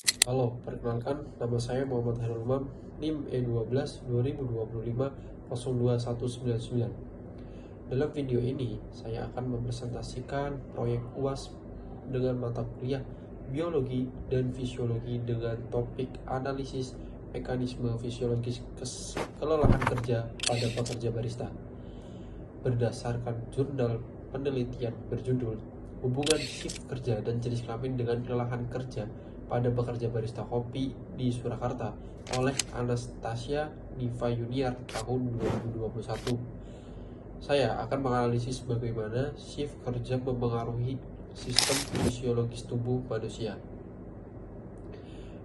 Halo, perkenalkan nama saya Muhammad Hairul Umam, NIM E12 2025 02199. Dalam video ini, saya akan mempresentasikan proyek UAS dengan mata kuliah Biologi dan Fisiologi dengan topik analisis mekanisme fisiologis kelelahan kerja pada pekerja barista. Berdasarkan jurnal penelitian berjudul Hubungan Shift Kerja dan Jenis Kelamin dengan Kelelahan Kerja pada Pekerja Barista Kopi di Surakarta oleh Anastasia Diva Yuniar tahun 2021. Saya akan menganalisis bagaimana shift kerja mempengaruhi sistem fisiologis tubuh manusia.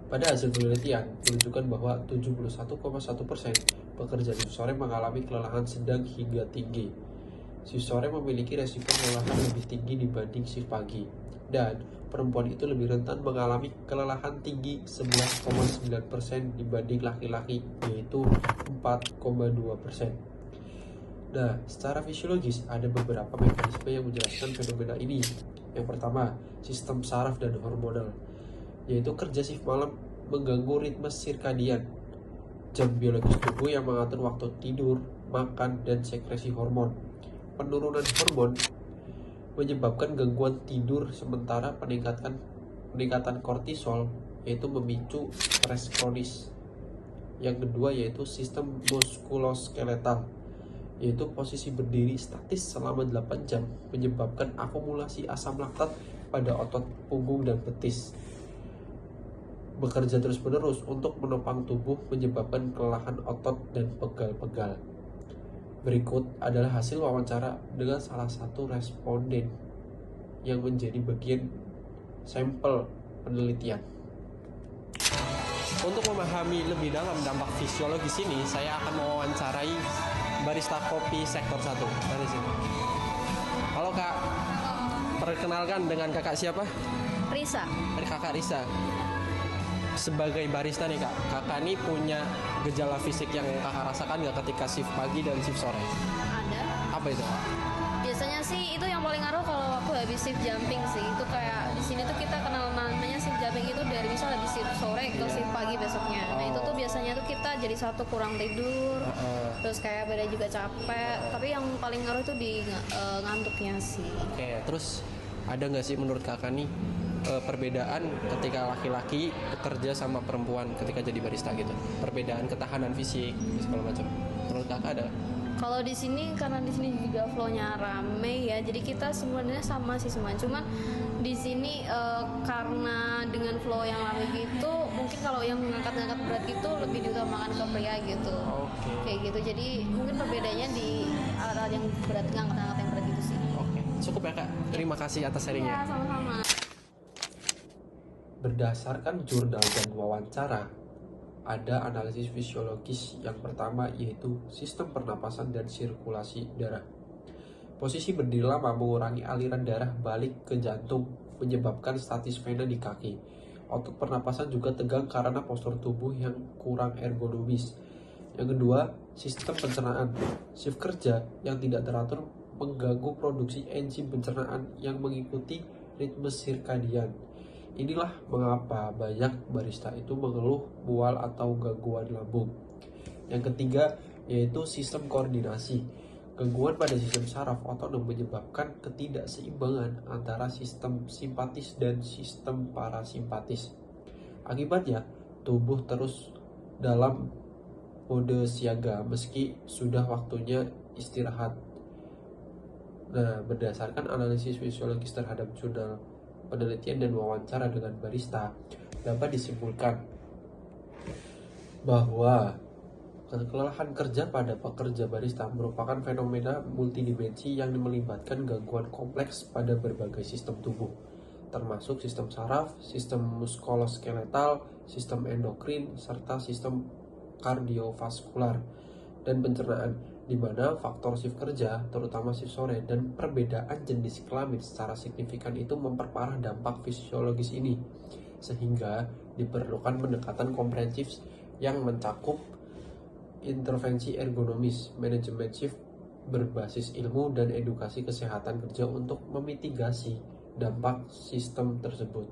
Pada hasil penelitian menunjukkan bahwa 71,1% pekerja shift sore mengalami kelelahan sedang hingga tinggi. Shift sore memiliki resiko kelelahan lebih tinggi dibanding shift pagi, dan perempuan itu lebih rentan mengalami kelelahan tinggi 11,9% dibanding laki-laki, yaitu 4,2%. Nah, secara fisiologis ada beberapa mekanisme yang menjelaskan fenomena ini. Yang pertama, sistem saraf dan hormonal, yaitu kerja shift malam mengganggu ritme sirkadian, jam biologis tubuh yang mengatur waktu tidur, makan, dan sekresi hormon. Penurunan hormon menyebabkan gangguan tidur, sementara peningkatan kortisol yaitu memicu stres kronis. Yang kedua yaitu sistem muskuloskeletal, yaitu posisi berdiri statis selama 8 jam menyebabkan akumulasi asam laktat pada otot punggung dan betis. Bekerja terus-menerus untuk menopang tubuh menyebabkan kelelahan otot dan pegal-pegal. Berikut adalah hasil wawancara dengan salah satu responden yang menjadi bagian sampel penelitian. Untuk memahami lebih dalam dampak fisiologis ini, saya akan mewawancarai barista kopi sektor 1. Dari sini. Halo Kak, perkenalkan dengan kakak siapa? Risa. Kakak Risa. Sebagai barista nih Kak, kakak ini punya gejala fisik yang kakak rasakan nggak ketika shift pagi dan shift sore? Ada. Apa itu Kak? Biasanya sih itu yang paling ngaruh kalau aku habis shift jumping sih. Itu kayak di sini tuh kita kenal namanya shift jumping itu dari misal habis shift sore ke shift pagi besoknya. Nah itu tuh biasanya tuh kita jadi satu kurang tidur, terus kayak badan juga capek. Tapi yang paling ngaruh tuh di ngantuknya sih. Oke, terus ada nggak sih menurut kakak nih perbedaan ketika laki-laki bekerja sama perempuan ketika jadi barista gitu, perbedaan ketahanan fisik segala macam, menurut kakak ada? Kalau di sini karena di sini juga flow-nya rame ya, jadi kita sebenarnya sama sih semua. Cuman di sini karena dengan flow yang rame gitu, mungkin kalau yang ngangkat-ngangkat berat gitu lebih diutamakan ke pria gitu. Oke. Kayak gitu. Jadi mungkin perbedaannya di alat yang berat, ngangkat-ngangkat yang berat gitu sih. Oke, cukup ya Kak. Terima kasih atas sharingnya. Ya, sama-sama. Berdasarkan jurnal dan wawancara, ada analisis fisiologis yang pertama yaitu sistem pernapasan dan sirkulasi darah. Posisi berdiri lama mengurangi aliran darah balik ke jantung, menyebabkan stasis vena di kaki. Otot pernapasan juga tegang karena postur tubuh yang kurang ergonomis. Yang kedua, sistem pencernaan. Shift kerja yang tidak teratur mengganggu produksi enzim pencernaan yang mengikuti ritme sirkadian. Inilah mengapa banyak barista itu mengeluh mual atau gangguan lambung. Yang ketiga yaitu sistem koordinasi. Gangguan pada sistem saraf otonom menyebabkan ketidakseimbangan antara sistem simpatis dan sistem parasimpatis. Akibatnya, tubuh terus dalam mode siaga meski sudah waktunya istirahat. Nah, berdasarkan analisis fisiologis terhadap jurnal penelitian dan wawancara dengan barista, dapat disimpulkan bahwa kelelahan kerja pada pekerja barista merupakan fenomena multidimensi yang melibatkan gangguan kompleks pada berbagai sistem tubuh, termasuk sistem saraf, sistem muskuloskeletal, sistem endokrin, serta sistem kardiovaskular dan pencernaan, di mana faktor shift kerja, terutama shift sore, dan perbedaan jenis kelamin secara signifikan itu memperparah dampak fisiologis ini, sehingga diperlukan pendekatan komprehensif yang mencakup intervensi ergonomis, manajemen shift berbasis ilmu, dan edukasi kesehatan kerja untuk memitigasi dampak sistem tersebut.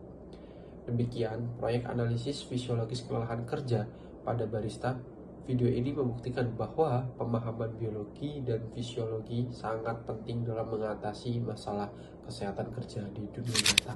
Demikian proyek analisis fisiologis kelelahan kerja pada barista. Video ini membuktikan bahwa pemahaman biologi dan fisiologi sangat penting dalam mengatasi masalah kesehatan kerja di dunia nyata.